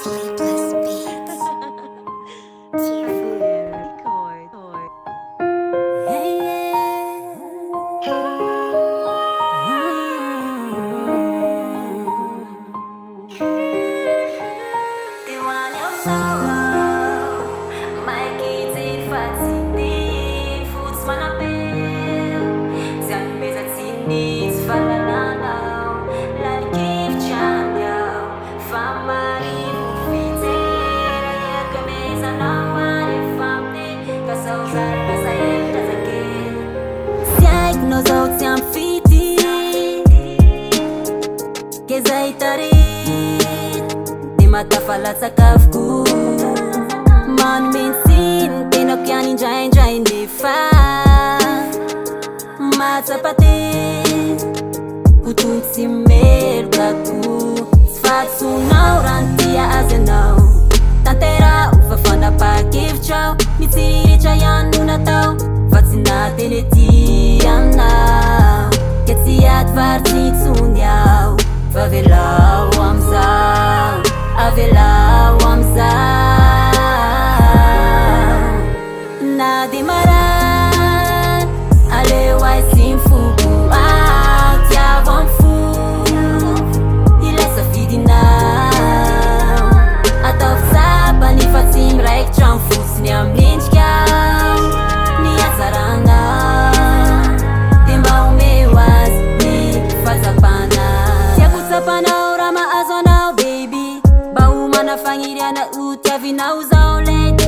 Sleepless beats. Tearful. Diwania sorrow, my kids in fatini, foods manapel, Zian meza tinis falalalaw, lan give chanyaw, famari fitera yeka meza nawari famne, kasauzar pasayek tazake. Siak no zau tiam fiti, kezaitari. Mata falat sa kafku Man minsin Tinok yan injay ni fa Mata patit Kutun si merkaku Sfat sunaw rantia azenaw Tantera ufafana pa give chow Mitsiri chayan nuna taw Fatsina teletiyan now Ketsiat vartit sunyaw Favelaw amzaw Avela wamza na di maran ale wai simfuku out ya wamfu ile sa fidina ataf saba ni fatim rek chamfus ni amlinchka ni azaranga timba umewas ni fazapana ya kutsapana rama azona Nafangiria na utia vinauzao lady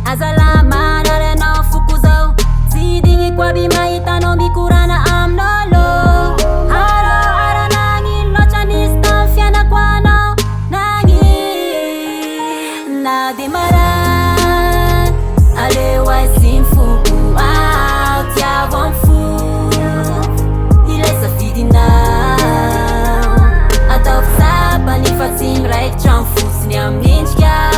Azalama nare na fukuzao Zidingi kwa bima itano mikurana amnolo Haro ara nangi locha nistafia na kwano Nangi na dimaran Alewa simfuku out ya wamfu Ile safidina Ataf saba ni fatim raik chamfus ni amlinchka